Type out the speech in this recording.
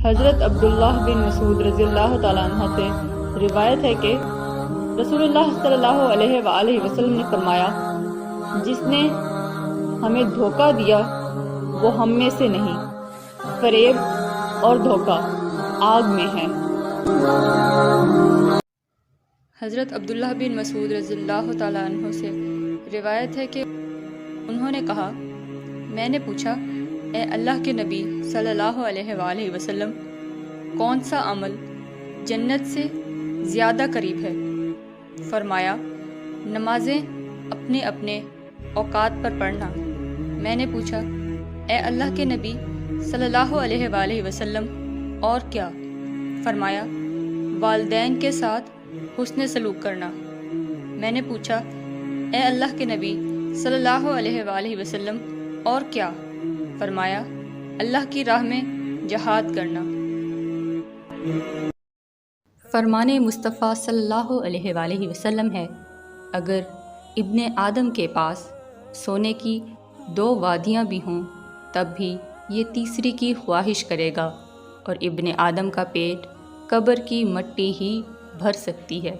حضرت عبداللہ بن مسعود رضی اللہ تعالیٰ عنہ سے روایت ہے کہ رسول اللہ صلی اللہ علیہ وآلہ وسلم نے فرمایا، جس نے ہمیں دھوکہ دیا وہ ہم میں سے نہیں، فریب اور دھوکہ آگ میں ہے۔ حضرت عبداللہ بن مسعود رضی اللہ تعالیٰ عنہ سے روایت ہے کہ انہوں نے کہا، میں نے پوچھا، اے اللہ کے نبی صلی اللہ علیہ وآلہ وسلم، کون سا عمل جنت سے زیادہ قریب ہے؟ فرمایا، نمازیں اپنے اپنے اوقات پر پڑھنا۔ میں نے پوچھا، اے اللہ کے نبی صلی اللہ علیہ وآلہ وسلم، اور کیا؟ فرمایا، والدین کے ساتھ حسن سلوک کرنا۔ میں نے پوچھا، اے اللہ کے نبی صلی اللہ علیہ وآلہ وسلم، اور کیا؟ فرمایا، اللہ کی راہ میں جہاد کرنا۔ فرمان مصطفیٰ صلی اللہ علیہ وآلہ وسلم ہے، اگر ابن آدم کے پاس سونے کی 2 وادیاں بھی ہوں تب بھی یہ تیسری کی خواہش کرے گا، اور ابن آدم کا پیٹ قبر کی مٹی ہی بھر سکتی ہے۔